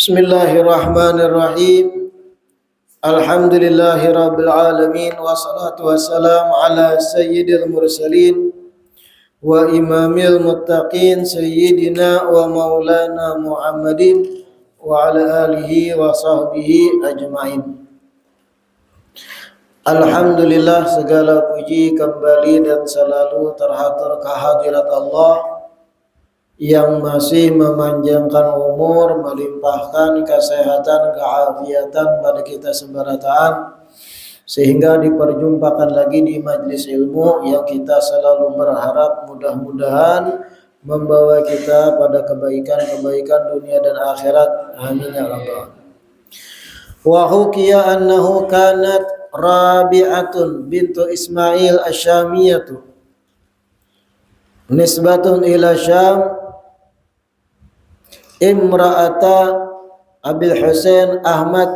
Bismillahirrahmanirrahim. Alhamdulillahirabbil alamin wassalatu wassalamu ala sayyidil mursalin wa imamil muttaqin sayyidina wa maulana Muhammadin wa ala alihi wa sahbihi ajmain. Alhamdulillah, segala puji kembali dan selalu terhatur kehadirat Allah yang masih memanjangkan umur, melimpahkan kesehatan, keafiatan pada kita seberataan, sehingga diperjumpakan lagi di majlis ilmu yang kita selalu berharap mudah-mudahan membawa kita pada kebaikan-kebaikan dunia dan akhirat. Amin ya rabbal alamin. Wa hukiya annahu kanat Rabi'atun bintu Ismail Asyamiyatu nisbatun ila Syam imra'ata Abil Husain Ahmad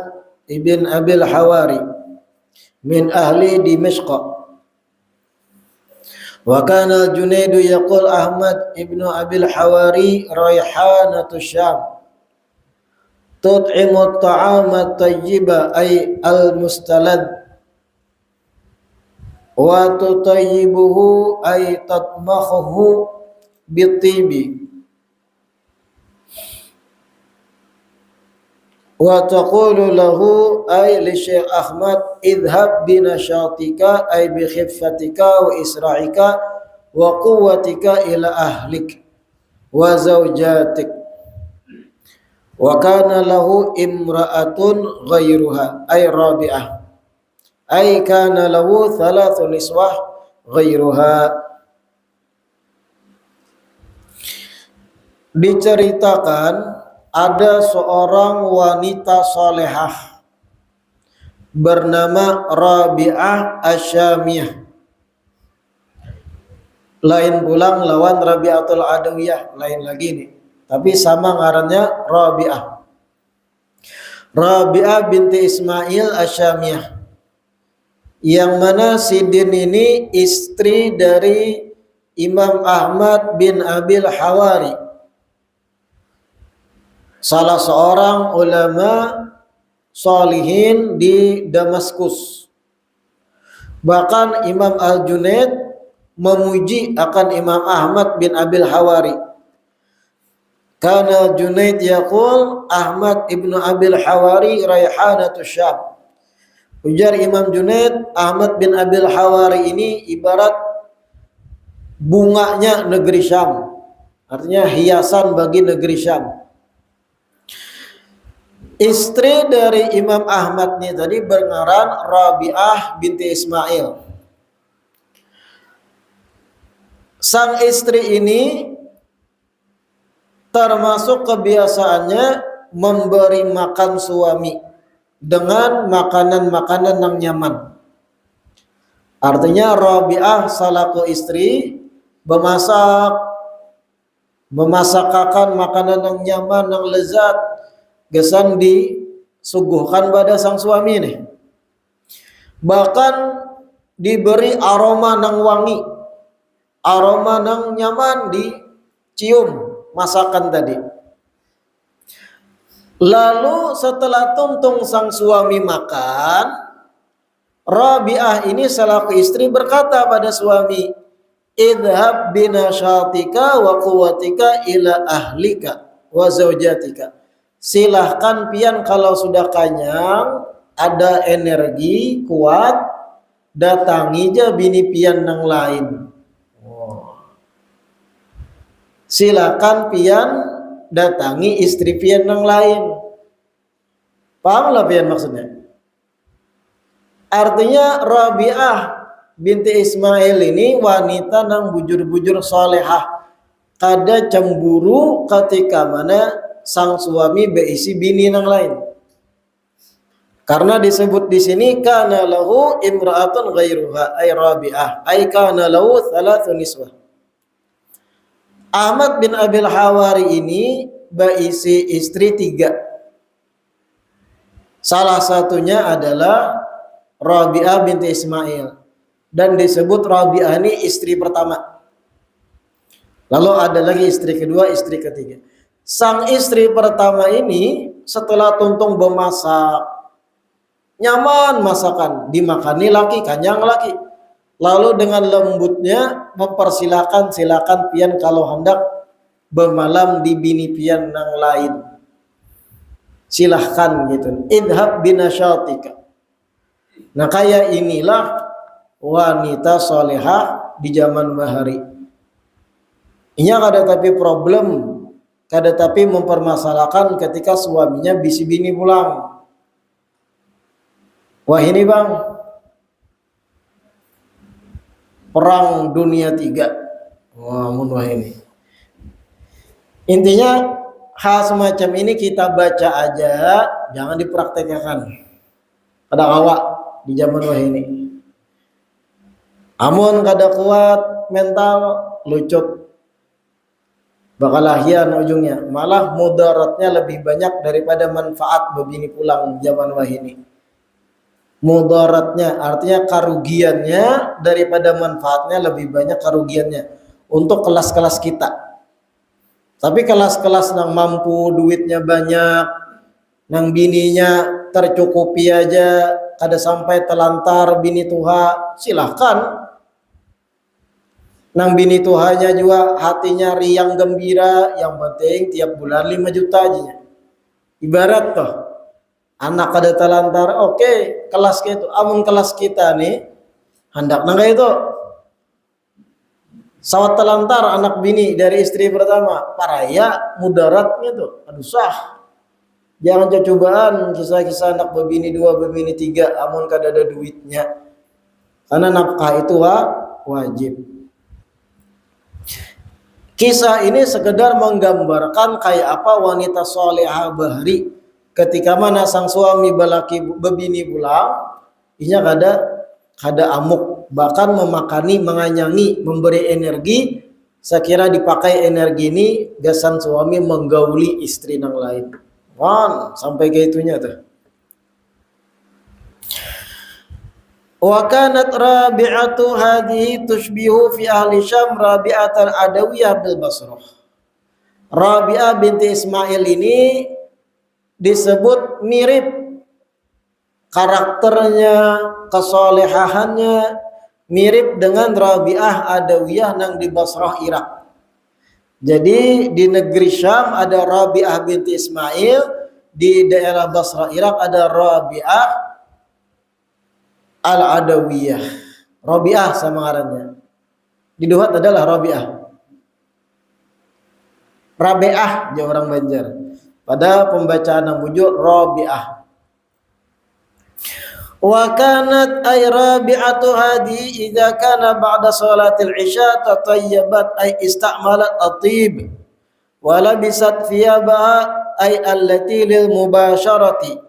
ibn Abil Hawari min ahli Dimashq. Wa kana Junaidu yaqul Ahmad ibn Abil Hawari raihanatu Syam tut'imu at-ta'ama at-tayyiba ay al-mustalad wa tutayyibuhu ay tatmakhuhu bitibi wa taqulu lahu ay li Syekh Ahmad idhab bi nashatika ay bi khiffatika wa isra'ika wa quwwatika ila ahlik wa zawjatik. Wa kana lahu imra'atun ghairuha ay Rabi'ah ay kana lahu thalathu niswah ghairuha. Diceritakan ada seorang wanita solehah bernama Rabi'ah Asyamiyah. Lain pulang lawan Rabi'atul Adawiyah, lain lagi nih. Tapi sama ngarannya Rabi'ah. Rabi'ah binti Ismail Asyamiyah. Yang mana Sidin ini istri dari Imam Ahmad bin Abil Hawari, salah seorang ulama solihin di Damaskus. Bahkan Imam Al-Junaid memuji akan Imam Ahmad bin Abil Hawari. Kana Junaid yaqul Ahmad ibnu Abil Hawari raihanatu Syam. Ujar Imam Junaid, Ahmad bin Abil Hawari ini ibarat bunganya negeri Syam. Artinya hiasan bagi negeri Syam. Istri dari Imam Ahmad ini tadi berngaran Rabi'ah binti Ismail. Sang istri ini termasuk kebiasaannya memberi makan suami dengan makanan-makanan yang nyaman. Artinya Rabi'ah salaku istri memasakkan makanan yang nyaman, yang lezat, gesan disuguhkan pada sang suami nih. Bahkan diberi aroma nang wangi, aroma nang nyaman dicium masakan tadi. Lalu setelah tuntung sang suami makan, Rabi'ah ini selaku istri berkata pada suami, idhab binashatika wa quwwatika ila ahlika wa zawjatika. Silahkan pian kalau sudah kenyang, ada energi kuat, datangi aja bini pian yang lain. Silakan pian datangi istri pian yang lain. Paham lah pian maksudnya? Artinya Rabi'ah binti Ismail ini wanita yang bujur-bujur solehah. Kada cemburu ketika mana sang suami berisi bini yang lain. Karena disebut di sini kana lahu imra'atun ghairuha ay Rabi'ah ay kana lahu thalathu niswah. Ahmad bin Abil Hawari ini berisi istri 3. Salah satunya adalah Rabi'ah binti Ismail dan disebut Rabi'ah ini istri pertama. Lalu ada lagi istri kedua, istri ketiga. Sang istri pertama ini setelah tuntung bemasak, nyaman masakan, dimakani laki, kanyang laki. Lalu dengan lembutnya mempersilakan, silakan pian kalau hendak bermalam di bini pian yang lain. Silahkan gitu. Idhab binasyatika. Nah kayak inilah wanita solehah di zaman bahari. Ini ada tapi problem, kada tapi mempermasalahkan ketika suaminya bisi bini pulang. Wah ini bang, perang dunia 3. Wah wah ini. Intinya hal semacam ini kita baca aja, jangan dipraktekkan. Ada awak di zaman wah ini. Amun kada kuat mental lucuk, bakal lahian ujungnya. Malah mudaratnya lebih banyak daripada manfaat begini pulang zaman wah ini. Mudaratnya artinya kerugiannya daripada manfaatnya lebih banyak kerugiannya untuk kelas-kelas kita. Tapi kelas-kelas yang mampu, duitnya banyak, nang bininya tercukupi aja, kada sampai telantar bini tuha, silahkan. Nang bini tuhanya juga hatinya riang gembira, yang penting tiap bulan 5 juta aja. Ibarat toh, anak kada telantar, oke, kelas kita, amun kelas kita nih, hendak nangga itu. Sawat telantar anak bini dari istri pertama, paraya mudaratnya tuh, aduh sah. Jangan cobaan kisah-kisah anak bebini 2, bebini 3, amun kada ada duitnya. Karena nafkah itu wajib. Kisah ini sekedar menggambarkan kayak apa wanita solehah bahari ketika mana sang suami balaki bebini pulang, inya kada amuk, bahkan memakani, menganyangi, memberi energi. Sekira dipakai energi ini gasan suami menggauli istri yang lain. Sampai ke itunya tuh. Wa kanat Rabi'atu hadhihi tushbihu fi ahli Syam Rabi'atul Adawiyah bil Basrah. Rabi'ah binti Ismail ini disebut mirip karakternya, kesolehahannya mirip dengan Rabi'ah Adawiyah yang di Basrah Irak. Jadi di negeri Syam ada Rabi'ah binti Ismail, di daerah Basrah Irak ada Rabi'ah Al-Adawiyah. Rabi'ah sama ngarannya. Di Duhat adalah Rabi'ah. Rabi'ah dia orang Banjar. Pada pembacaan yang bujuk Rabi'ah. Wa kanat ay Rabi'atu hadi idza kana ba'da salatil isya tatayyabat ay ista'malat at-tib wa labisat thiyabaha ay allati lil mubasharati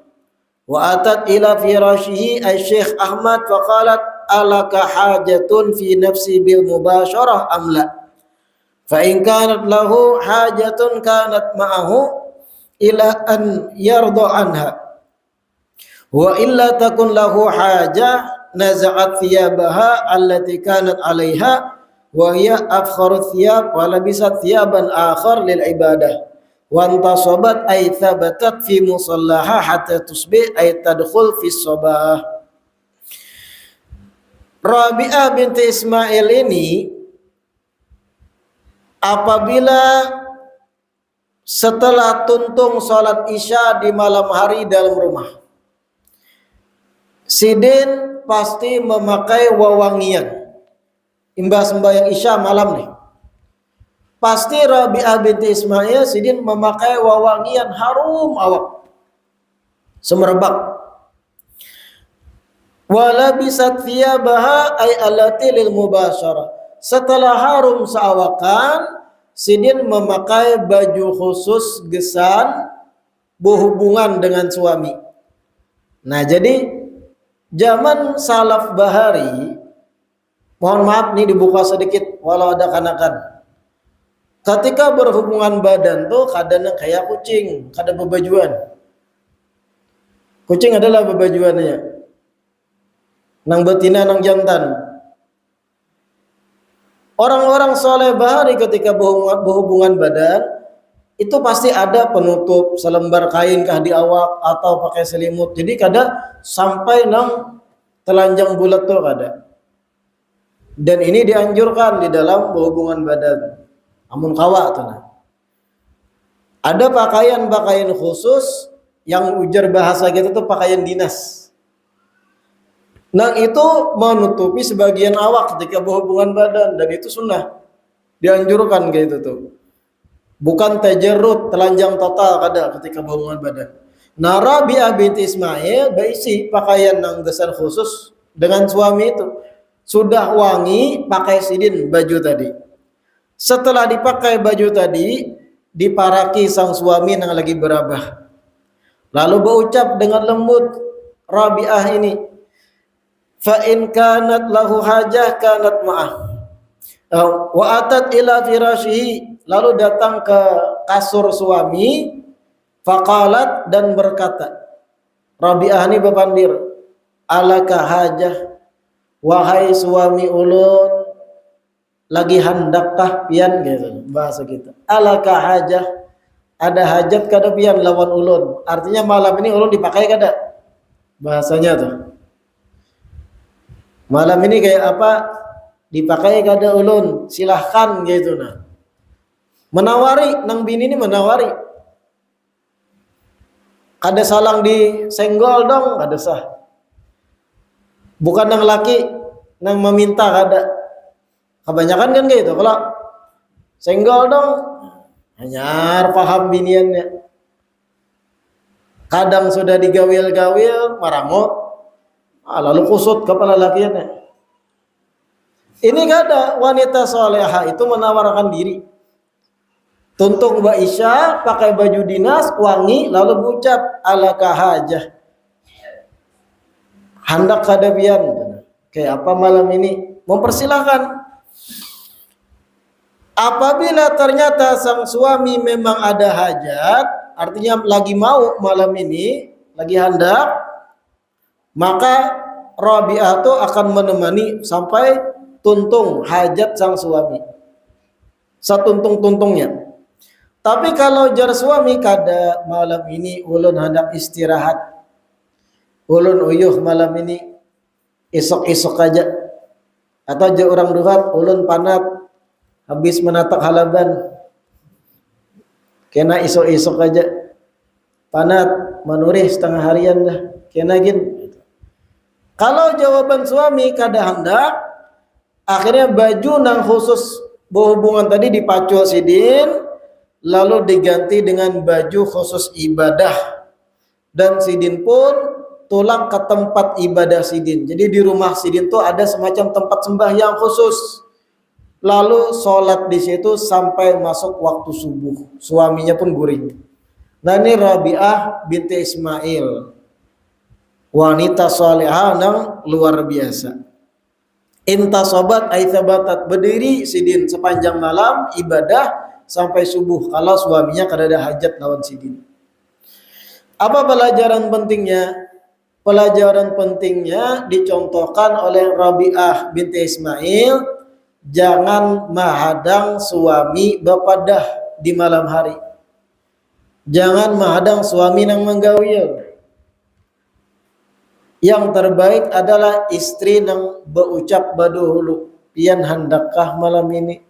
wa atat ila firashihi ay Syekh Ahmad fa qalat alaka hajatun fi nafsi bil mubasharah am la fa in kanat lahu hajatun kanat ma'ahu ila an yarda anha wa illa takun lahu haja naza'at thiyabaha allati kanat 'alaiha wa hiya afkharu thiyab wa labisat thiyaban akhar lil ibadah wa antasabat ay thabatat fi musallaha hatta tusbih ay tadkhul fi sabah. Rabi'ah binti Ismail ini apabila setelah tuntung salat isya di malam hari dalam rumah, sidin pasti memakai wewangian. Imbas sembahyang isya malam nih, pasti Rabi'ah binti Ismail sidin memakai wewangian harum awak, semerbak. Wala bisat thiyabaha ay allati lil mubasyarah. Setelah harum seawakan, sidin memakai baju khusus gesan berhubungan dengan suami. Nah jadi zaman salaf bahari, mohon maaf nih dibuka sedikit walau ada kanakan. Ketika berhubungan badan tuh kadang kayak kucing, kada bebajuan. Kucing adalah bebajuannya. Nang betina nang jantan. Orang-orang soleh bahari ketika berhubungan badan itu pasti ada penutup selembar kain kah di awak atau pakai selimut. Jadi kada sampai nang telanjang bulat tuh kada. Dan ini dianjurkan di dalam hubungan badan. Amun kawa tuh nah. Ada pakaian-pakaian khusus yang ujar bahasa kita tuh pakaian dinas. Nah itu menutupi sebagian awak ketika berhubungan badan dan itu sunnah. Dianjurkan kayak itu tuh. Bukan tajarrud, telanjang total kada ketika berhubungan badan. Nah Rabi'ah binti Ismail berisi pakaian yang gesan khusus dengan suami itu. Sudah wangi pakai sidin baju tadi. Setelah dipakai baju tadi, diparaki sang suami yang lagi berabah. Lalu berucap dengan lembut Rabi'ah ini, fa in kanat lahu hajah kanat ma'ah. Wa atat ila firashihi, lalu datang ke kasur suami, faqalat dan berkata, Rabi'ah ini bepandir, alaka hajah, wahai suami ulun, lagi handakkah pian gitu bahasa kita. Alaka hajah, ada hajat kada pian lawan ulun. Artinya malam ini ulun dipakai kada? Bahasanya tuh. Malam ini kayak apa? Dipakai kada ulun, silahkan gitu nah. Menawari, nang bini ini menawari. Kada salang disenggol dong, kada sah. Bukan nang laki, nang meminta kada. Kebanyakan kan gitu, kalau senggol dong, hanyar paham biniannya. Kadang sudah digawil-gawil, maramot, lalu kusut kepala lakiannya. Ini kada wanita soleha itu menawarkan diri. Tuntung Mbak Isya pakai baju dinas wangi lalu berucap alaka hajah. Hendak kada pian. Kayak apa malam ini? Mempersilahkan. Apabila ternyata sang suami memang ada hajat, artinya lagi mau malam ini, lagi hendak, maka Rabi'ah itu akan menemani sampai tuntung hajat sang suami. Satuntung-tuntungnya. Tapi kalau jar suami kada malam ini ulun hendak istirahat. Ulun uyuh malam ini esok-esok aja. Atau je orang duhat ulun panat habis menatak halaban. Kena esok-esok aja. Panat manurih setengah harian dah. Kena gin. Kalau jawaban suami kada hendak, akhirnya baju nang khusus berhubungan tadi dipacul sidin, lalu diganti dengan baju khusus ibadah. Dan sidin pun tulang ke tempat ibadah sidin. Jadi di rumah sidin tuh ada semacam tempat sembahyang khusus. Lalu sholat di situ sampai masuk waktu subuh. Suaminya pun guring. Nah ini Rabi'ah binti Ismail, wanita salihah yang luar biasa. Intasobat aithabatat, berdiri sidin sepanjang malam ibadah sampai subuh kalau suaminya kada ada hajat lawan sidin. Apa pelajaran pentingnya? Pelajaran pentingnya dicontohkan oleh Rabi'ah binti Ismail, jangan menghadang suami bepadah di malam hari. Jangan menghadang suami yang menggawil. Yang terbaik adalah istri yang berucap baduhulu, pian handakkah malam ini?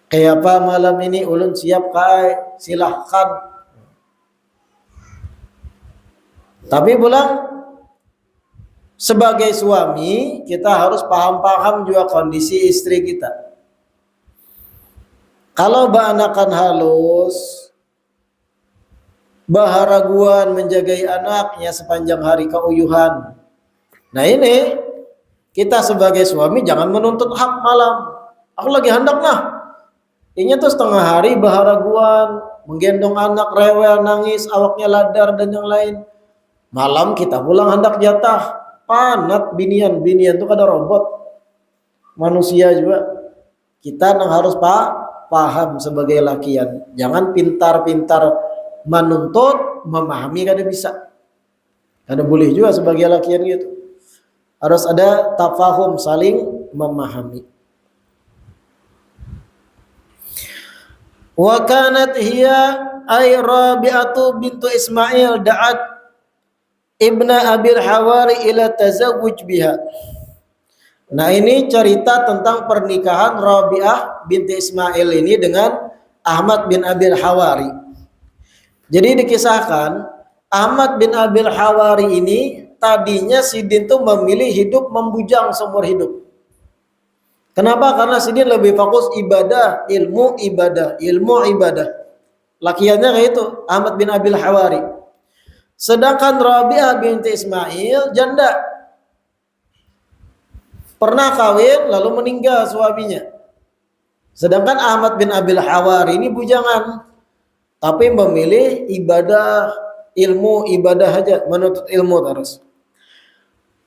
Kayak apa malam ini ulun siap kai, silahkan. Tapi pulang sebagai suami kita harus paham-paham juga kondisi istri kita. Kalau banakan halus, baharaguan menjagai anaknya sepanjang hari keuyuhan. Nah ini kita sebagai suami jangan menuntut hak malam. Aku lagi hendak nah. Ini tuh setengah hari baharaguan, menggendong anak rewel nangis, awaknya ladar dan yang lain. Malam kita pulang hendak jatah, panat binian tuh kada robot, manusia juga. Kita yang harus paham sebagai lakian. Jangan pintar-pintar menuntut, memahami kada bisa. Kada boleh juga sebagai lakian gitu. Harus ada tafahum, saling memahami. Wa kanat hiya ay Rabi'atu bintu Ismail da'at ibna Abil Hawari ila tazawuj biha. Nah, ini cerita tentang pernikahan Rabi'ah binti Ismail ini dengan Ahmad bin Abil Hawari. Jadi dikisahkan Ahmad bin Abil Hawari ini tadinya Sidin tuh memilih hidup membujang seumur hidup. Kenapa? Karena Sidin lebih fokus ibadah, ilmu, ibadah, ilmu, ibadah. Lakiannya kayak itu, Ahmad bin Abil Hawari. Sedangkan Rabi'ah binti Ismail janda. Pernah kawin lalu meninggal suaminya. Sedangkan Ahmad bin Abil Hawari ini bujangan, tapi memilih ibadah, ilmu, ibadah aja, menuntut ilmu terus.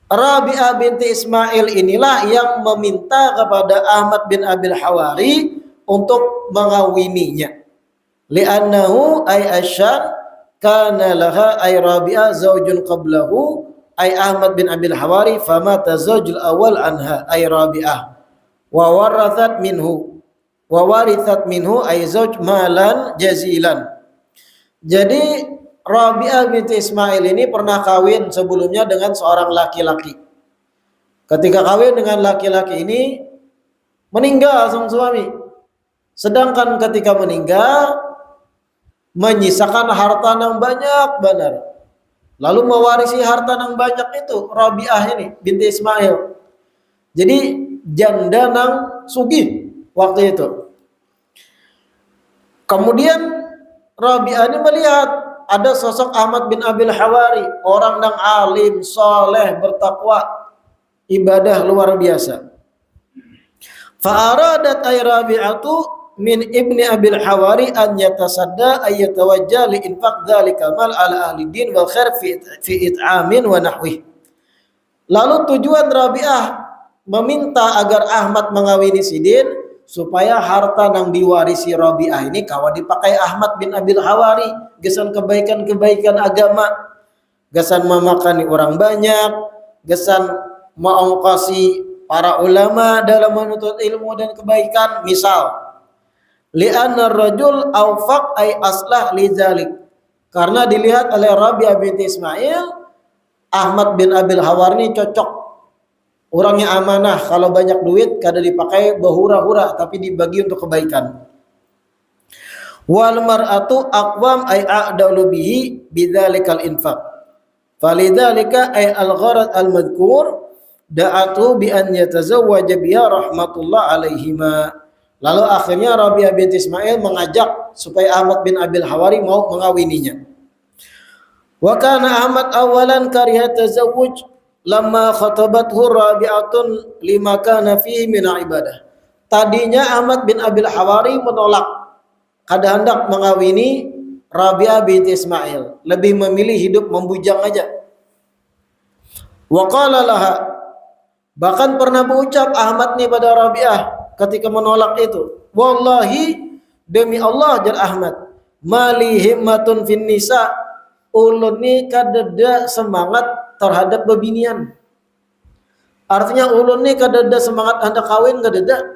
Rabi'ah binti Ismail inilah yang meminta kepada Ahmad bin Abil Hawari untuk mengawininya. Li'annahu ay asyar kana laha ay Rabi'ah zaujun qablahu ay Ahmad bin Abil Hawari famata zaujul awal anha ay Rabi'ah wa warathat minhu ay zauj malan jazilan. Jadi Rabi'ah binti Ismail ini pernah kawin sebelumnya dengan seorang laki-laki. Ketika kawin dengan laki-laki ini meninggal sang suami. Sedangkan ketika meninggal menyisakan harta yang banyak benar. Lalu mewarisi harta yang banyak itu Rabi'ah ini binti Ismail. Jadi janda nang sugih waktu itu. Kemudian Rabi'ah ini melihat ada sosok Ahmad bin Abil Hawari, orang yang alim, soleh, bertakwa, ibadah luar biasa. Fa'aradat ay Rabi'atu min ibni Abil Hawari an yatasadda ay yatawajjah li infaq dzalika mal ala ahli din wal khair fi it'amin wa nahwih. Lalu tujuan Rabi'ah meminta agar Ahmad mengawini Sidin supaya harta yang diwarisi Rabi'ah ini kawa dipakai Ahmad bin Abil Hawari, gesan kebaikan-kebaikan agama, gesan memakani orang banyak, gesan mengongkosi para ulama dalam menuntut ilmu dan kebaikan. Misal, li'anna rajul awfaq ay aslah lidzalik. Karena dilihat oleh Rabi'ah binti Ismail, Ahmad bin Abil Hawari ini cocok. Orangnya amanah, kalau banyak duit kada dipakai bahura-hura tapi dibagi untuk kebaikan. Wal mar'atu aqwam ay a'dalu bihi bidzalikal infaq. Falidzalika ay al-gharad al-madhkur da'atu bi an yatazawwaja biha rahmatullah alaihima. Lalu akhirnya Rabi'ah binti Ismail mengajak supaya Ahmad bin Abil Hawari mau mengawininya. Wa kana Ahmad awalan kariha tazawwuj lamma khatabathu Rabi'atun lima kana fihi min ibadah. Tadinya Ahmad bin Abil Hawari menolak, kada hendak mengawini Rabi'ah binti Ismail, lebih memilih hidup membujang aja. Wa qala laha, bahkan pernah berucap Ahmad nih pada Rabi'ah ketika menolak itu, wallahi demi Allah jar Ahmad, mali himmatun fin nisa, ulun ni kadada semangat terhadap bebinian. Artinya ulun ni kadada semangat hendak kawin kadada.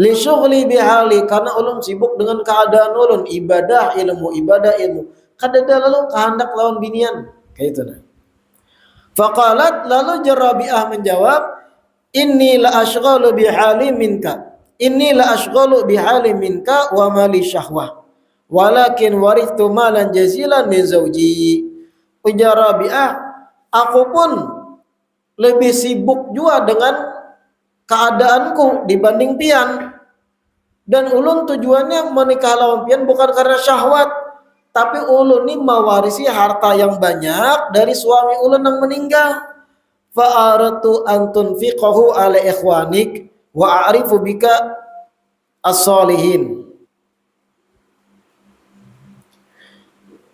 Li syughli bihali, karena ulun sibuk dengan keadaan ulun, ibadah ilmu, ibadah ilmu. Kadada lalu kehendak lawan binian. Kayak itu nah. Faqalat, lalu Rabi'ah menjawab, inni la ashghalu bihali minka. Inni la ashghalu bihali minka wa mali syahwah. Walakin warithtu malan jazilan min zawji. Ujar Rabi'ah, aku pun lebih sibuk juga dengan keadaanku dibanding pian. Dan ulun tujuannya menikah lawan pian bukan karena syahwat, tapi ulun ini mewarisi harta yang banyak dari suami ulun yang meninggal. Fa'aratu an tunfiqahu ala ikhwanik wa a'rifu bika as-solihin.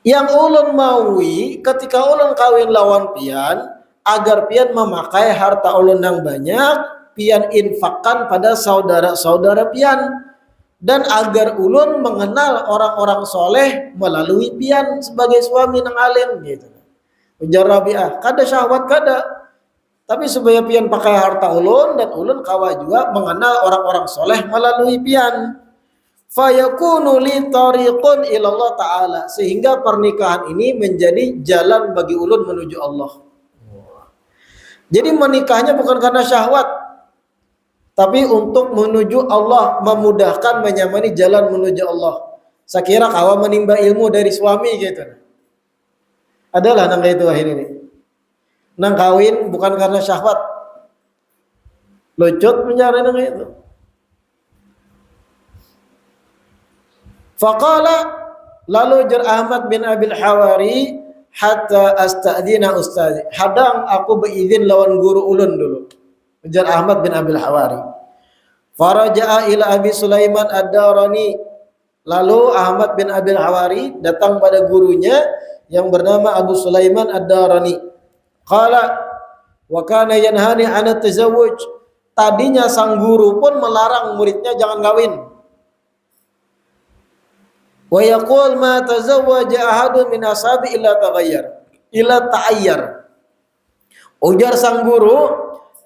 Yang ulun maui ketika ulun kawin lawan pian, agar pian memakai harta ulun yang banyak, pian infakkan pada saudara-saudara pian, dan agar ulun mengenal orang-orang soleh melalui pian sebagai suami yang alim gitu. Ujar Rabi'ah, kada syahwat kada, tapi supaya pian pakai harta ulun dan ulun kawa juga mengenal orang-orang soleh melalui pian. fayakunu li tariqun ilallah ta'ala, sehingga pernikahan ini menjadi jalan bagi ulun menuju Allah. Jadi menikahnya bukan karena syahwat, tapi untuk menuju Allah, memudahkan menyamani jalan menuju Allah. Sakira kawa menimba ilmu dari suami gitu. Adalah nang itu akhir ini. Nang kawin bukan karena syahwat. Lucut mencari nang itu. Faqala, lalu jar Ahmad bin Abil Hawari, hatta astadzina ustazi. Hadang aku beizin lawan guru ulun dulu. Jar Ahmad bin Abil Hawari. Faraja'a ila Abi Sulaiman ad-Darani. Lalu Ahmad bin Abil Hawari datang pada gurunya yang bernama Abu Sulaiman ad-Darani. Qala wa kana yanhani 'an at-tazawwuj. Tadinya sang guru pun melarang muridnya jangan kawin. Wa yaqul ma tazawwaja ahadun min ashabi illa ta'ayyar. Ujar sang guru,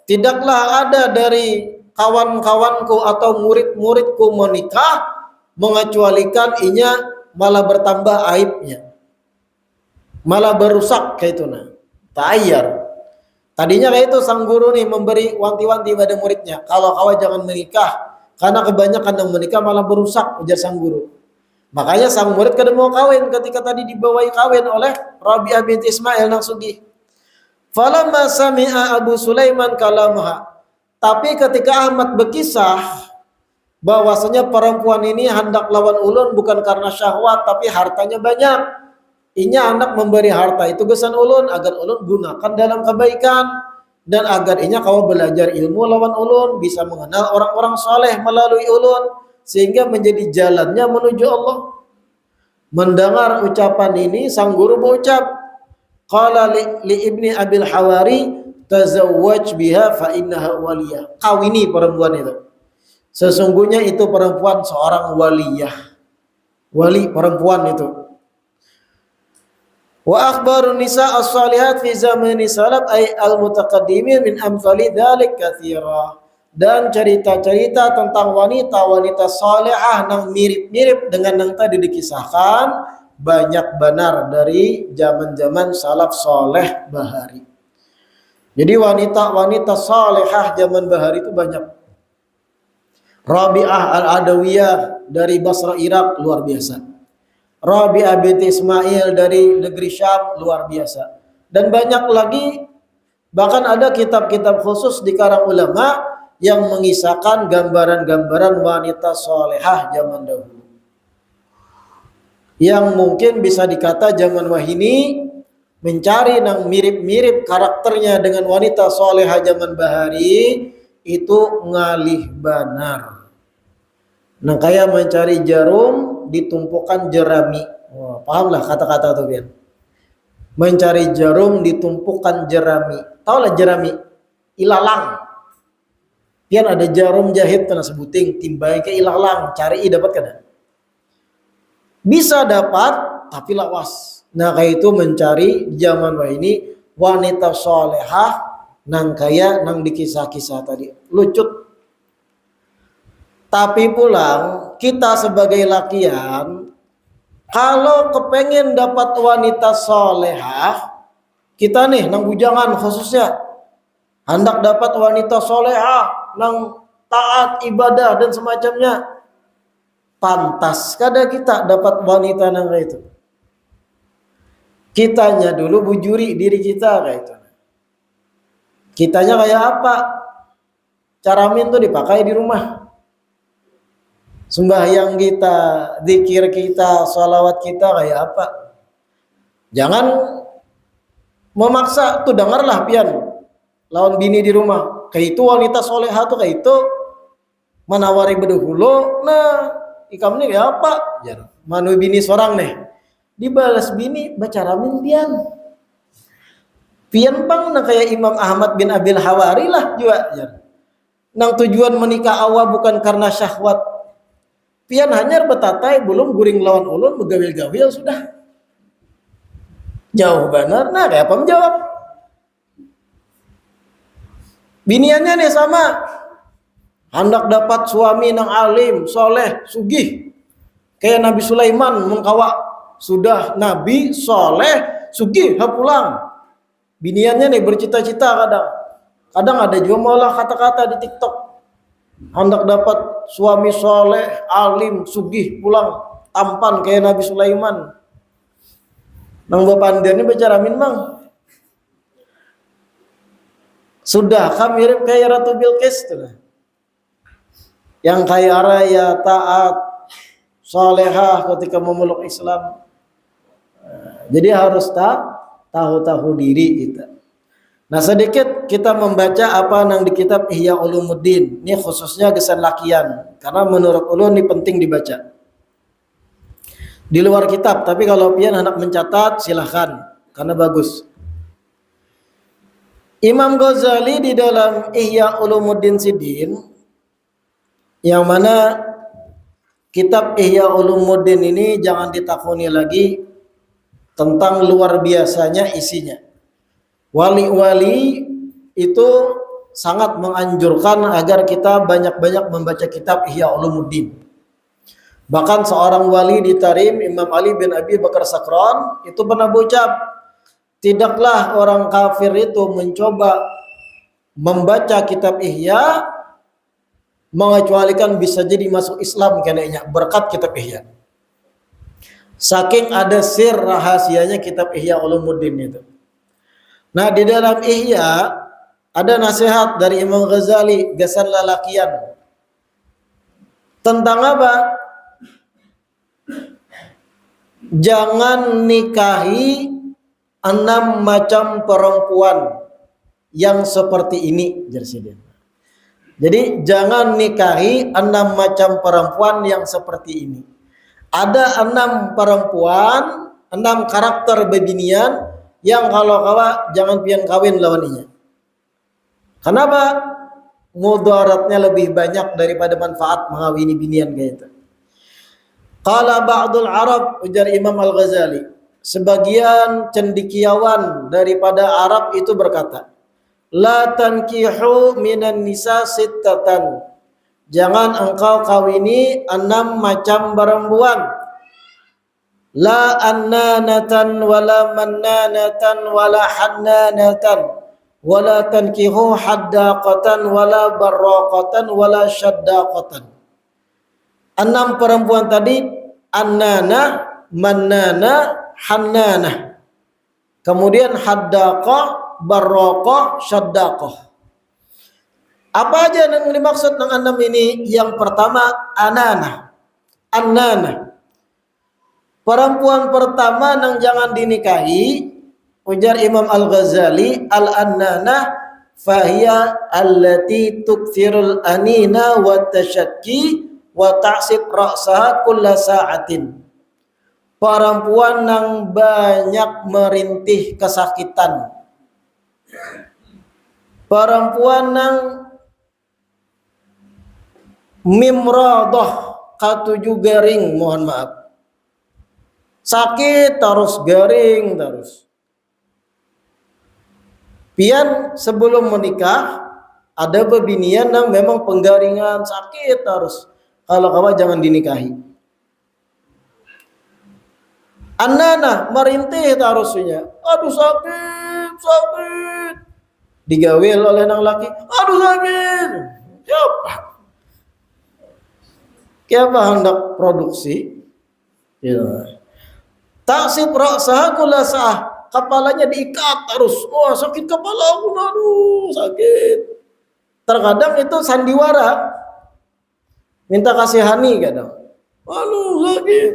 tidaklah ada dari kawan-kawanku atau murid-muridku menikah mengecualikan inya malah bertambah aibnya, malah berusak kayak itu nah. Ta'ayyar. Tadinya kayak itu sang guru nih memberi wanti-wanti pada muridnya, kalau kawan jangan menikah karena kebanyakan yang menikah malah berusak, ujar sang guru. Makanya sang murid kada mau kawin ketika tadi dibawai kawin oleh Rabi'ah binti Ismail nang sugih. Falamma sami'a Abu Sulaiman kalamaha. Tapi ketika Ahmad berkisah bahwasanya perempuan ini hendak lawan ulun bukan karena syahwat tapi hartanya banyak. Inya hendak memberi harta itu gesan ulun agar ulun gunakan dalam kebaikan dan agar inya kau belajar ilmu lawan ulun, bisa mengenal orang-orang soleh melalui ulun sehingga menjadi jalannya menuju Allah. Mendengar ucapan ini sang guru berucap, qala li ibni Abil Hawari tazawwaj biha fa innaha waliyah. Kawini perempuan itu. Sesungguhnya itu perempuan seorang waliyah. Wali perempuan itu. Wa akhbarun nisa as-salihat fi zamani salaf ay al-mutaqaddimin min amsali dzalik katsira. Dan cerita-cerita tentang wanita-wanita salihah nang mirip-mirip dengan yang tadi dikisahkan banyak benar dari zaman-zaman salaf soleh bahari. Jadi wanita-wanita salihah zaman bahari itu banyak. Rabi'ah al-Adawiyah dari Basra Irak luar biasa. Rabi'ah binti Ismail dari negeri Syam luar biasa. Dan banyak lagi, bahkan ada kitab-kitab khusus di kalangan ulama yang mengisahkan gambaran-gambaran wanita solehah zaman dahulu. Yang mungkin bisa dikata zaman wahini mencari yang mirip-mirip karakternya dengan wanita solehah zaman bahari itu ngalih banar. Nah kayak mencari jarum ditumpukan jerami. Wah, pahamlah kata-kata itu Bian. Mencari jarum ditumpukan jerami. Tahulah jerami? Ilalang. Pian ada jarum jahit kena sebuting timbang ke ilalang, cari dapat kada? Bisa dapat tapi lawas. Nah kayak itu mencari zaman ini wanita solehah nang kaya nang dikisah-kisah tadi. Lucut. Tapi pulang kita sebagai lakian kalau kepengen dapat wanita solehah, kita nih nang bujangan khususnya hendak dapat wanita solehah nang taat ibadah dan semacamnya, pantas kada kita dapat wanita nang kayak itu. Kitanya dulu bujuri diri kita kayak itu. Kitanya kayak apa? Caramin tuh dipakai di rumah. Sembahyang kita, zikir kita, salawat kita kayak apa? Jangan memaksa tuh, dengarlah pian lawan bini di rumah. Kayak itu wanita solehah tuh kayak itu menawari bedahulu. Nah, ikam nih kayak apa? Manu bini seorang nih. Dibalas bini bacaramin pian. Pian bang nah kayak Imam Ahmad bin Abil Hawari lah juga. Nang tujuan menikah awal bukan karena syahwat. Pian hanyar betatai belum guring lawan ulun begawil-gawil sudah. Jauh benar. Nah kayak apa menjawab? Biniannya nih sama. Hendak dapat suami nang alim, soleh, sugih. Kayak Nabi Sulaiman mengkawa sudah nabi soleh sugih pulang. Biniannya nih bercita-cita kadang ada juga malah kata-kata di TikTok hendak dapat suami soleh alim sugih pulang tampan kayak Nabi Sulaiman. Nang bapandiannya bicara min mang. Sudahkah mirip kayak Ratu Bilqis tuh? Yang kaya raya, taat, solehah ketika memeluk Islam. Jadi harus tahu diri kita. Nah, sedikit kita membaca apa yang di kitab Ihya Ulumuddin. Ini khususnya gesan lakian karena menurut ulun ini penting dibaca. Di luar kitab, tapi kalau pian hendak mencatat silahkan karena bagus. Imam Ghazali di dalam Ihya Ulumuddin Sidin, yang mana kitab Ihya Ulumuddin ini jangan ditakuni lagi tentang luar biasanya isinya. Wali-wali itu sangat menganjurkan agar kita banyak-banyak membaca kitab Ihya Ulumuddin. Bahkan seorang wali di Tarim, Imam Ali bin Abi Bakar Sakran, itu pernah berucap, tidaklah orang kafir itu mencoba membaca kitab Ihya mengecualikan bisa jadi masuk Islam kayaknya berkat kitab Ihya. Saking ada sir rahasianya kitab Ihya Ulumuddin itu. Nah, di dalam Ihya ada nasihat dari Imam Ghazali, gasan lalakian. Tentang apa? Jangan nikahi 6 macam perempuan yang seperti ini, jersiden. Jadi jangan nikahi 6 macam perempuan yang seperti ini. Ada 6 perempuan, 6 karakter bebinian yang kalau kawa jangan pian kawin lawannya. Kenapa? Mudaratnya lebih banyak daripada manfaat mengawini binian kayak itu. Qala ba'dul Arab, ujar Imam Al-Ghazali, sebagian cendekiawan daripada Arab itu berkata, la tankihu minan nisa sittatan, jangan engkau kawini 6 macam perempuan. La annanatan wala mannanatan wala hannanatan wala tankihu haddaqatan wala barraqatan wala syaddaqatan. 6 perempuan tadi, annana, mannana, hannana. Kemudian haddaqah, barraqah, syaddaqah. Apa aja yang dimaksud dengan 6 ini? Yang pertama, anana. Annana. Perempuan pertama yang jangan dinikahi, ujar Imam Al-Ghazali, al-annana fahiya allati tukthirul anina wa tasyakki wa ta'sib ra'saha kulla sa'atin. Perempuan yang banyak merintih kesakitan. Perempuan yang mimradah, katujuh garing, mohon maaf. Sakit terus, garing terus. Pian sebelum menikah ada bebinian yang memang penggaringan, sakit terus. Kalau kawan jangan dinikahi. Annana merintih terusnya. Aduh sakit. Digawil oleh nang laki. Aduh sakit. Siapa? Siapa hendak produksi? Ya. Taksib ra'saha kulla sa'ah, kepalanya diikat terus. Wah, sakit kepala aku, aduh, sakit. Terkadang itu sandiwara. Minta kasihani kadang. Aduh, sakit.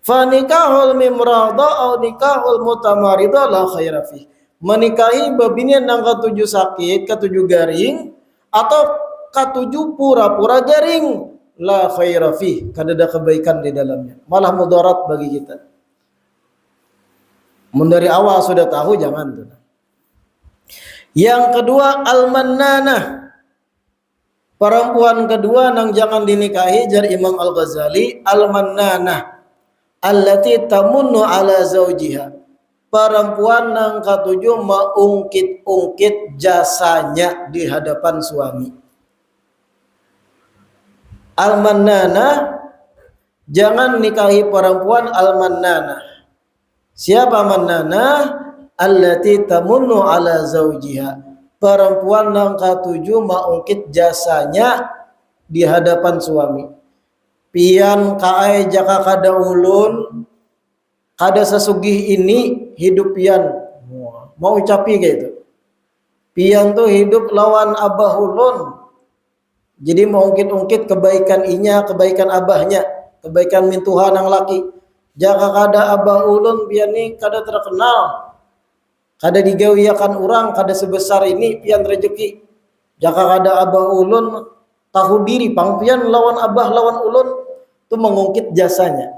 Fa nikahul mimrada au nikahul mutamarida la khaira fi. Menikahi babinian yang ketujuh sakit, ketujuh garing, atau ketujuh pura-pura garing, la khaira fi, kada ada kebaikan di dalamnya, malah mudarat bagi kita. Dari awal sudah tahu jangan tuh. Yang kedua, al-mannanah. Perempuan kedua yang jangan dinikahi jar Imam Al-Ghazali, al-mannanah allati tamunnu ala zawjiha. Perempuan yang ketujuh mengungkit-ungkit jasanya di hadapan suami. Al-mannanah Jangan nikahi perempuan al-mannanah. Siapa mannanah? Allati tamunnu ala zaujiha. Perempuan yang ketujuh maungkit jasanya di hadapan suami. Pian kaai jaka kada ulun, kada sesugih ini hidup pian. Mau ucapi gitu. Pian tuh hidup lawan abah ulun. Jadi maungkit-ungkit kebaikan inya, kebaikan abahnya, kebaikan mintuhan yang laki. Jaka kada abah ulun pian ni kada terkenal, kada digawiakan orang, kada sebesar ini pian rezeki. Jaka kada abah ulun tahu diri pang pian lawan abah lawan ulun tu mengungkit jasanya.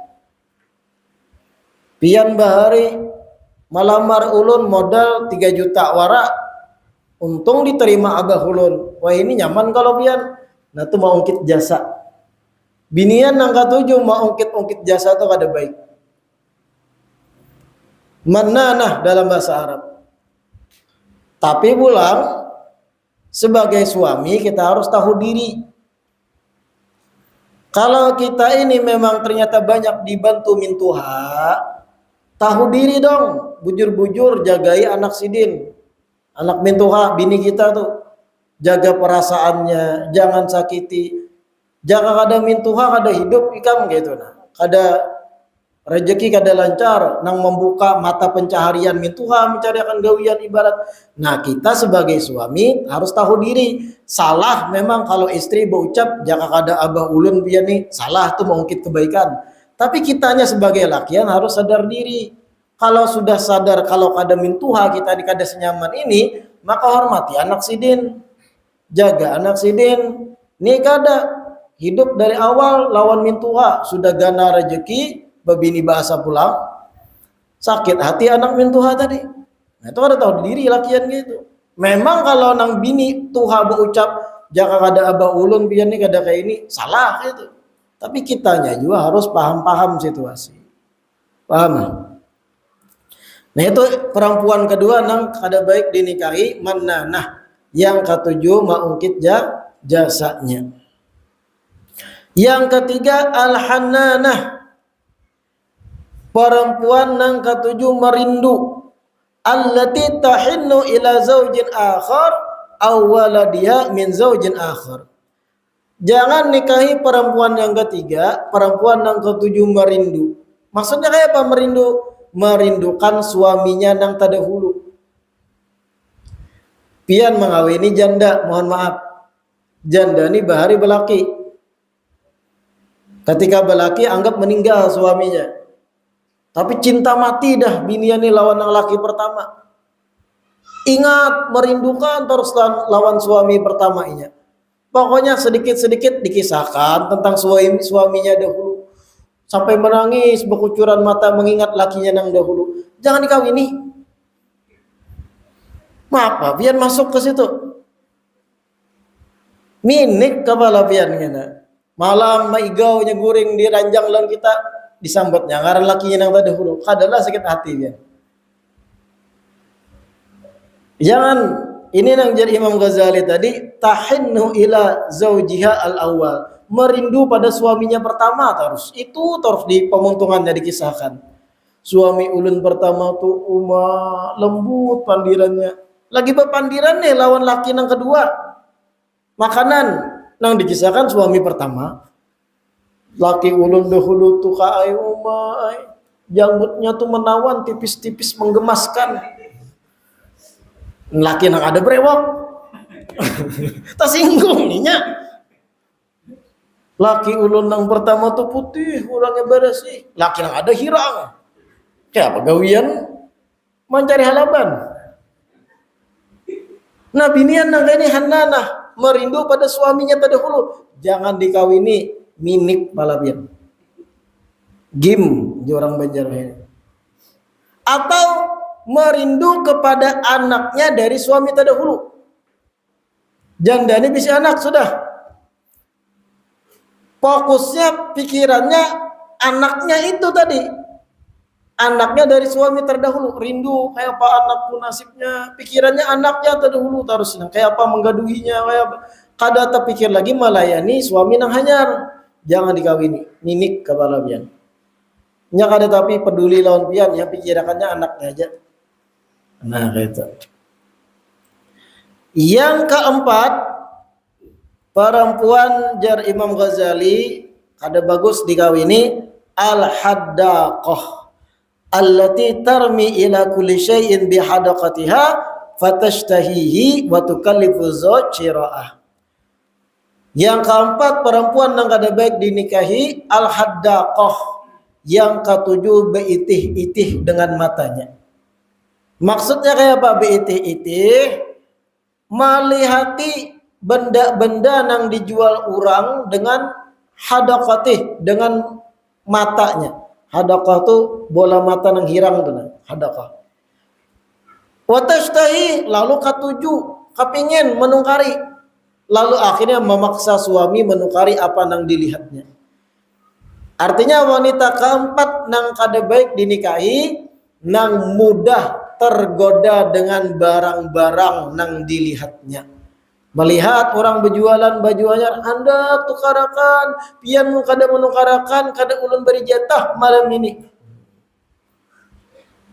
Pian bahari malamar ulun modal 3 juta wara, untung diterima abah ulun. Wah ini nyaman kalau pian. Nah tu mengungkit jasa. Binian yang ketujuh mengungkit-ungkit jasa tu kada baik. Mannanah dalam bahasa Arab. Tapi pulang sebagai suami kita harus tahu diri. Kalau kita ini memang ternyata banyak dibantu mintuha, tahu diri dong, bujur-bujur jagai anak sidin, anak mintuha, bini kita tuh. Jaga perasaannya, jangan sakiti. Jangan kada mintuha kada hidup ikam gitu nah. Kada rezeki kada lancar nang membuka mata pencaharian mintuha mencari akan gawian ibarat. Nah kita sebagai suami harus tahu diri. Salah memang kalau istri berucap jaka kada abah ulun pian nih, salah tuh mengungkit kebaikan. Tapi kitanya sebagai lakian harus sadar diri. Kalau sudah sadar kalau kada mintuha kita di kada senyaman ini, maka hormati anak sidin, jaga anak sidin. Nih kada hidup dari awal lawan mintuha, sudah gana rezeki babini bahasa pulang sakit hati anak mintuha tadi. Nah itu ada tahu diri lakian gitu. Memang kalau nang bini tuha berucap jaka kada abah ulun pian ni kada kayak ini, salah gitu. Tapi kitanya juga harus paham-paham situasi. Paham? Nah itu perempuan kedua nang kada baik dinikahi mannanah. Yang ketujuh maungkit jasanya. Yang ketiga al-hannanah. Perempuan yang ketujuh merindu. Allati tahinnu ila zaujin akhar awwaladiha min zaujin akhar. Jangan nikahi perempuan yang ketiga, perempuan yang ketujuh merindu. Maksudnya kayak apa merindu? Merindukan suaminya yang terdahulu. Pian mengawini janda, mohon maaf. Janda ini bahari belaki. Ketika belaki anggap meninggal suaminya. Tapi cinta mati dah binian ini lawan yang laki pertama. Ingat merindukan terus lawan suami pertamanya. Pokoknya sedikit-sedikit dikisahkan tentang suaminya dahulu. Sampai menangis berkucuran mata mengingat lakinya yang dahulu. Jangan dikawini. Apa? Pian masuk ke situ. Minik kepala pian kena. Malam maigau guring di ranjang lawan kita. Disambutnya ngaran lakinya yang tadi dahulu kadalah sakit hati ya. Jangan ini yang jadi Imam Ghazali tadi tahinnu ila zaujiha al-awwal, merindu pada suaminya pertama terus. Itu terus di pemuntungannya dikisahkan. Suami ulun pertama tuh lembut pandirannya. Lagi berpandirannya lawan laki yang kedua. Makanan nang dikisahkan suami pertama laki ulun dahulu tuh kaai umai janggutnya tuh menawan tipis-tipis menggemaskan. Laki nang ada brewok tersinggung nya. Laki ulun nang pertama tuh putih orangnya bersih, laki nang ada hirang kayak apa gawian mencari halaban. Nah binian nang ini hannanah merindu pada suaminya terdahulu. Jangan dikawini minik palabian gim di orang Banjar ini. Atau merindu kepada anaknya dari suami terdahulu. Janda ini bisa anak sudah. Fokusnya pikirannya anaknya itu tadi. Anaknya dari suami terdahulu, rindu kayak apa anakku nasibnya. Pikirannya anaknya terdahulu terus kayak apa menggaduhinya, kayak apa. Kada terpikir lagi melayani suami nang hanyar. Jangan dikawini. mimik kepala pian. Nya kada tapi peduli lawan pian ya pikirakannya anaknya aja. Nah gitu. Yang keempat, perempuan jar Imam Ghazali kada bagus dikawini al-haddaqah allati tarmi ila kulli syai'in bihadaqatiha fatashtahihi wa tukallifu zawjira'ah. Yang keempat, perempuan yang kada baik dinikahi al-haddaqah, yang ketujuh beitih-itih dengan matanya. Maksudnya kayak apa beitih-itih? Melihati benda-benda yang dijual orang dengan hadaqatih, dengan matanya. Hadaqah tu bola mata yang hirang tu nah, hadaqah. Wa tashtahi, lalu ketujuh kepingin menungkari, lalu akhirnya memaksa suami menukari apa yang dilihatnya. Artinya wanita keempat nang kada baik dinikahi nang mudah tergoda dengan barang-barang nang dilihatnya. Melihat orang berjualan baju anyar, Anda tukarakan, pianmu kada menukarakan, kada ulun beri jatah malam ini.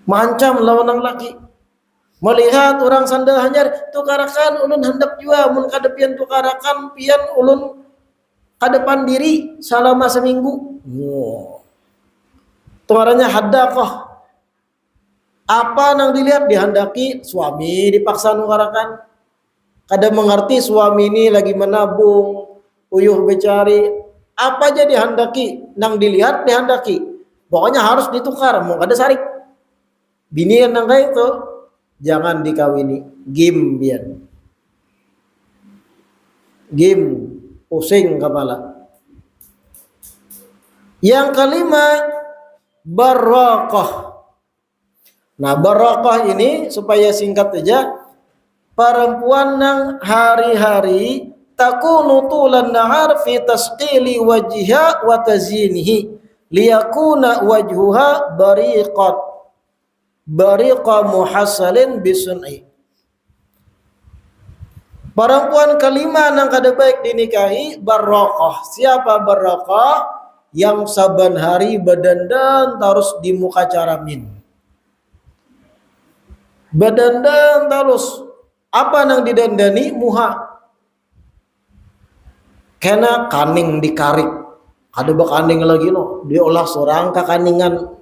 Mancam lawan nang laki. Melihat orang sandal hanyar, tukarakan ulun hendak jua, mun kada pian tukarakan, pian ulun kadepan diri selama seminggu. Tuarannya haddaqah. Apa nang dilihat dihendaki suami dipaksa nukarakan. Kada mengerti suami ini lagi menabung, uyuh becari. Apa aja dihendaki, nang dilihat dihendaki. Pokoknya harus ditukar, mau kada sarik. Bini yang nang kayak itu jangan dikawini. Game biar. Game pusing kepala. Yang kelima, barakah. Nah, barakah ini supaya singkat aja, perempuan yang hari-hari takunu tulan nahar fi tasqili wajhiha wa tazyinihi liyakuna wajhuha bariqa muhassalin bisun'i. Perempuan kelima yang kada baik dinikahi barakah. Siapa barakah? Yang saban hari berdandan terus di muka caramin. Berdandan terus. Apa nang didandani? Muha. Kena kaning dikarik. Ada bakaning lagi no. Diolah seorang kakaningan.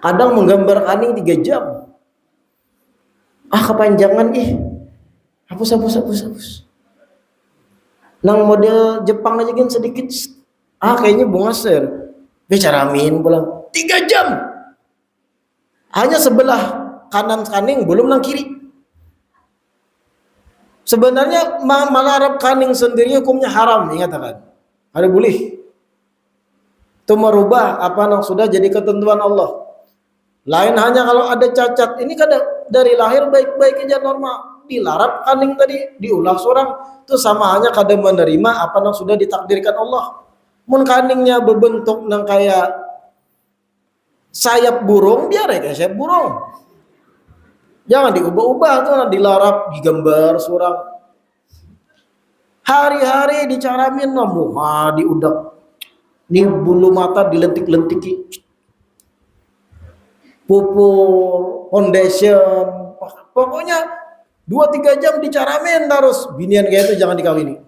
Kadang menggambar kaning 3 jam. Kepanjangan Hapus. Nang model Jepang aja kan sedikit. Kayaknya bunga ser. Bicara min pulang 3 jam. Hanya sebelah kanan kaning, belum nang kiri. Sebenarnya melarap kaning sendiri hukumnya haram, ingat kan? Ada boleh. Itu merubah apa yang sudah jadi ketentuan Allah. Lain hanya kalau ada cacat. Ini kan dari lahir baik-baik aja normal. Dilarap kaning tadi, diulah seorang. Itu sama hanya kada menerima apa yang sudah ditakdirkan Allah. Mun kaningnya berbentuk nang kayak sayap burung, biar ya kayak sayap burung. Jangan diubah-ubah tuh, dilarap, digambar seorang. Hari-hari dicaramin muha diudak. Nih bulu mata dilentik-lentiki. Pupur, foundation, pokoknya 2-3 jam dicaramin terus. Binian kayak itu jangan dikawini.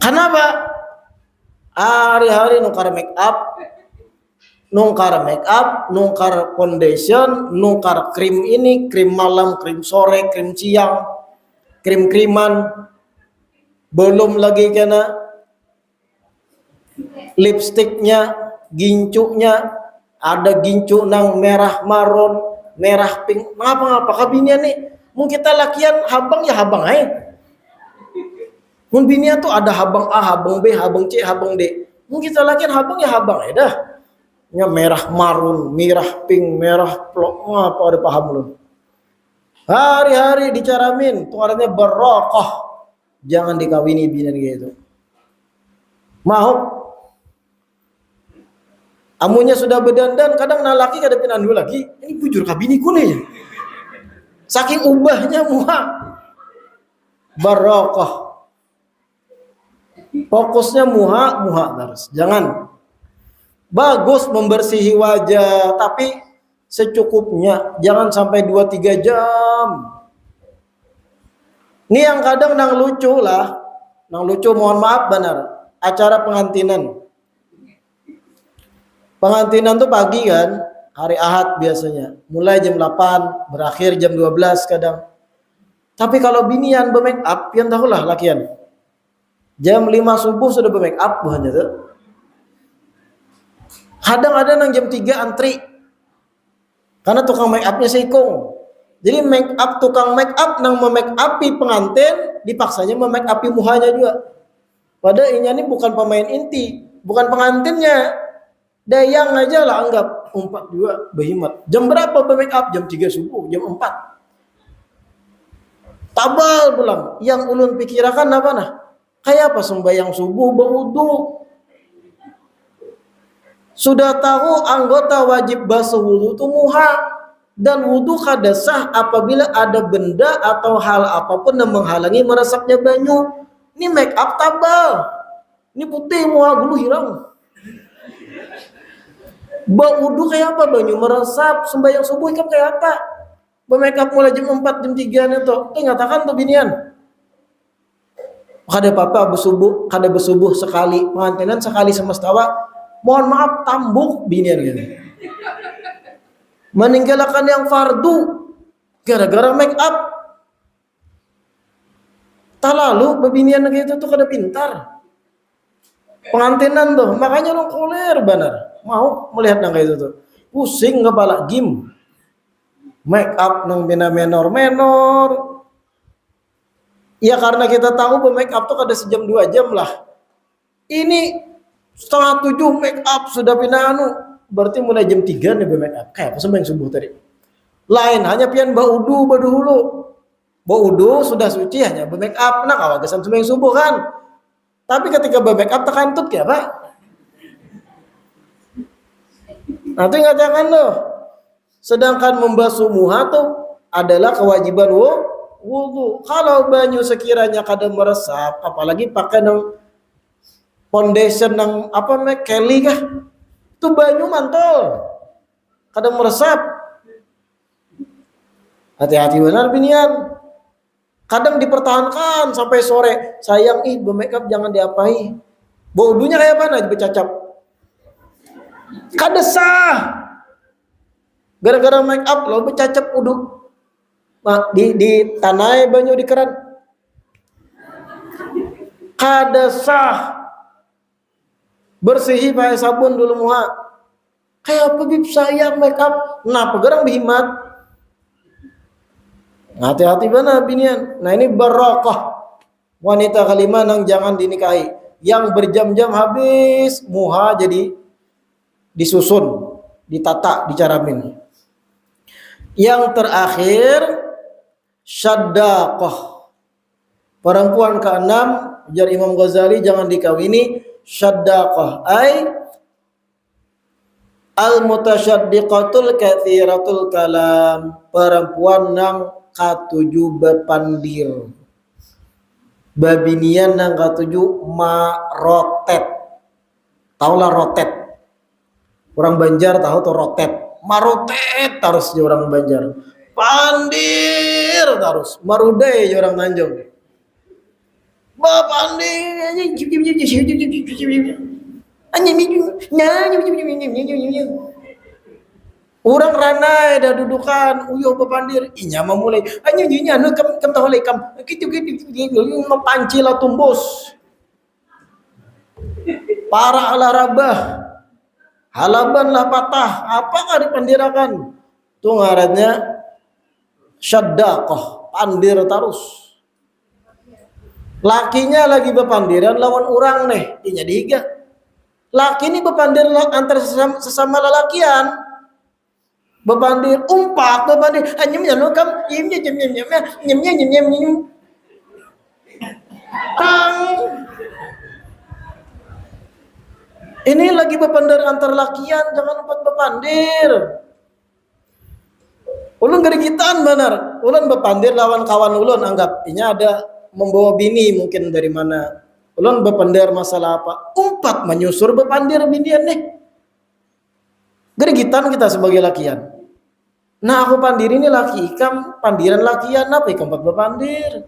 Kenapa? Hari-hari nukar make up, nukar foundation, nukar krim ini, krim malam, krim sore, krim siang, krim-kriman. Belum lagi kena lipstiknya, gincunya, ada gincu nang merah maron, merah pink. Ngapa kabinnya nih? Mungkin kita lakian habang ya habang aja. Mun binian tuh ada habang A, habang B, habang C, habang D. Mungkin kita lakian habang ya habang aja dah. Ya merah marun, merah pink, merah plok, ngapa ada paham lu? Hari-hari dicaramin, tuarannya barakah. Jangan dikawini binian gitu. Mau amunya sudah berdandan, kadang nalaki kada pinandu lagi. Ini bujur kabini kune. Saking ubahnya muha. Barakah. Fokusnya muha terus. Jangan. Bagus membersihi wajah, tapi secukupnya. Jangan sampai 2-3 jam. Ini yang kadang nang lucu lah. Nang lucu, mohon maaf benar. Acara pengantinan. Pengantinan tuh pagi kan, hari Ahad biasanya. Mulai jam 8, berakhir jam 12 kadang. Tapi kalau binian bermake up, yang tahulah lakian. Jam 5 subuh sudah bermake up bukannya tuh. Kadang ada nang jam 3 antri. Karena tukang make upnya seikung. Jadi tukang make up nang memake upi pengantin, dipaksanya memake upi muhanya juga. Padahal ini bukan pemain inti, bukan pengantinnya. Dayang aja lah anggap. 4 juga behimat. Jam berapa bermake up? Jam 3 subuh, jam 4. Tabal pulang. Yang ulun pikirakan apa nah? Kayak apa sembahyang subuh berwudu? Sudah tahu anggota wajib basuh wudu itu muha, dan wudu kada sah apabila ada benda atau hal apapun yang menghalangi meresapnya banyu. Ini make up tabal. Ini putih muha gulu hirang. Wudu kayak apa banyu meresap, sembahyang subuh kan kayak apa? Make up mulai jam 4 jam 3 nih tuh. Ngatakan tuh binian. Kada apa-apa bersubuh sekali, pengantinan sekali semestawa. Mohon maaf tambuk binian gini. Meninggalkan yang fardu gara-gara make up. Tak lalu bebinian gitu tuh kada pintar. Pengantinan tuh, makanya lo koler benar. Mau melihat nang kayak itu tuh. Pusing kepala gim. Make up nang bina menor. Ya karena kita tahu make up tuh kada sejam 2 jam lah. Ini 6:30 make up sudah pindah berarti mulai jam 3 nih make up. Kayak apa sembahyang subuh tadi. Lain hanya pian baudu baduhulu. Baudu sudah suci hanya make up nak awagasan sembahyang subuh kan. Tapi ketika make up tekantut kayak apa? Nanti ngatakan loh. Sedangkan membasuh muha tuh adalah kewajiban wudu. Kalau banyu sekiranya kada meresap, apalagi pakai foundation yang Kelly kah? Itu banyu mantol. Kadang meresap. Hati-hati benar binian. Kadang dipertahankan sampai sore. Sayang bermake up jangan diapai. Baudunya kayak mana? Bercacap. Kada sah. Gara-gara make up lo bercacap udu. Di tanai banyu di keran. Kada sah. Bersihi pakai sabun dulu muha. Kayak apa bib sayang make up. Nah pegerang bihimat. Hati-hati benar binian. Nah ini barokah. Wanita kelima nang jangan dinikahi. Yang berjam-jam habis muha jadi disusun, ditata, dicaramin. Yang terakhir syaddaqah. Perempuan keenam, ujar Imam Ghazali jangan dikawini syaddaqah ay al-mutasyaddiqatul katsiratul kalam, perempuan nang katuju bepandir, babinian nang katuju marotet. Taulah rotet, orang Banjar tahu tuh rotet, marotet terus di orang Banjar, pandir terus, marudai di orang Tanjung. Orang ranai dah dudukan uyuh bepandir inya memulai anyinya nu kam tahu lekam gitu mepanci lah tumbus para ala rabah halaban lah patah apakah dipandirakan tu ngarannya syaddaqah, pandir terus. Lakinya lagi bepandiran lawan orang nih inya dihiga. Laki ini bepandir antar sesama lelakian. Bepandir umpak bepandir hanya kam nyem tang. Ini lagi bepandir antar lakian, jangan lupa bepandir. Ulun gerigitan benar. Ulun bepandir lawan kawan ulun anggap inya ada membawa bini mungkin dari mana ulun bepandir masalah apa? Umpat menyusur bepandir binian nih. Gerigitan kita sebagai lakian. Nah aku pandir ini laki ikam, pandiran lakian apa ikam bepandir.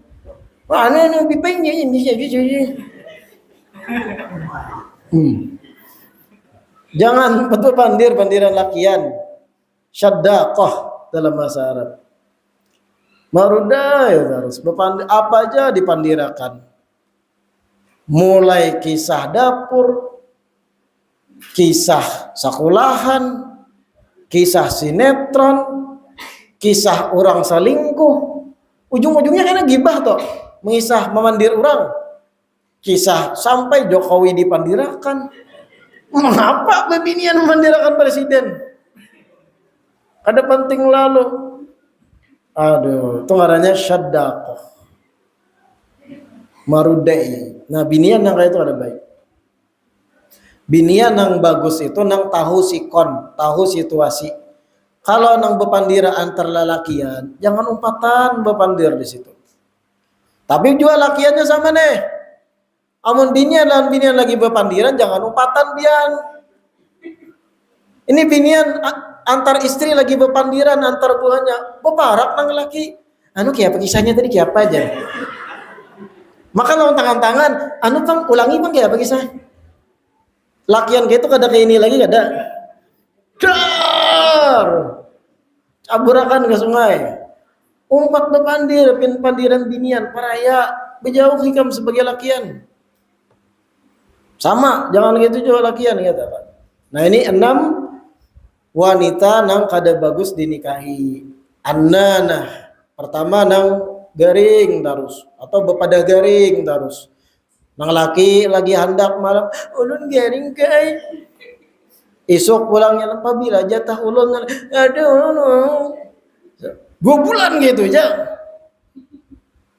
Wah ini pipengnya ini gitu. Jangan betul pandiran lakian. Syaddaqah dalam bahasa Arab. Marudah ya harus bepandir apa aja dipandirakan. Mulai kisah dapur, kisah sekolahan, kisah sinetron, kisah orang selingkuh, ujung-ujungnya kena gibah toh, mengisah memandir orang, kisah sampai Jokowi dipandirakan. Mengapa bebinian memandirakan presiden? Ada penting lalu. Aduh, itu ngarannya syaddaqah. Marudai. Nah, binian yang kayak itu ada baik. Binian yang bagus itu nang tahu sikon, tahu situasi. Kalau nang bepandir antar lelakian, jangan umpatan bepandir di situ. Tapi juga lakiannya sama nih. Amun binian dan binian lagi bepandiran, jangan umpatan bian. Ini binian antar istri lagi bepandiran antar buahnya, beparak nang laki. Anu kayak kisahnya tadi kayak apa aja. Maka lawan tangan-tangan, anu pang ulangi pang kayak apa kisah. Lakian gitu kada kayak ini lagi kada. Dar. Caburakan ke sungai. Umpat bepandir, pandiran binian, paraya, bejauh hikam sebagai lakian. Sama, jangan gitu juga lakian kata Pak. Nah ini 6 wanita nang kada bagus dinikahi. Annanah. Pertama nang garing terus atau bepada garing terus. Nang laki lagi hendak malam, ulun garing kai. Esok pulangnya apabila jatah ulun, aduh ulun. 2 bulan gitu aja.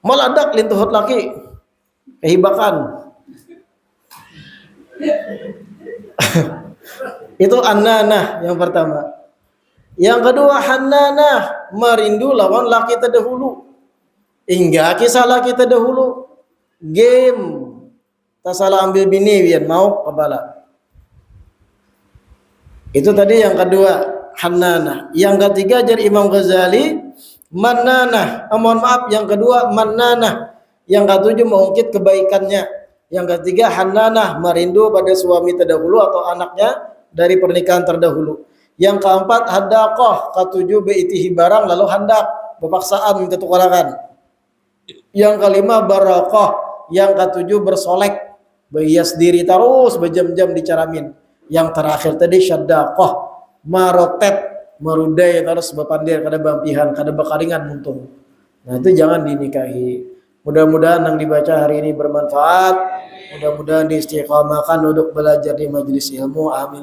Meladak lintuhut laki. Kehibakan. Itu annanah yang pertama. Yang kedua hannanah, merindu lawan laki terdahulu. Hingga kisah laki terdahulu. Game. Tak salah ambil bini biar mau kebala. Itu tadi yang kedua, hannanah. Yang ketiga jar Imam Ghazali, mannanah. Mohon maaf, yang kedua mannanah. Yang ketujuh mengungkit kebaikannya. Yang ketiga hannanah, merindu pada suami terdahulu atau anaknya dari pernikahan terdahulu. Yang keempat haddaqah, ketujuh beitihi barang lalu hendak berpaksaan minta tukaran. Yang kelima barakah, yang ketujuh bersolek, berhias diri terus berjam-jam dicaramin. Yang terakhir tadi syaddaqah, marotet, merudai terus berpandir kada bampihan, kada bekaringan muntung. Nah itu jangan dinikahi. Mudah-mudahan yang dibaca hari ini bermanfaat. Mudah-mudahan diistiqamahkan untuk belajar di majelis ilmu. Amin.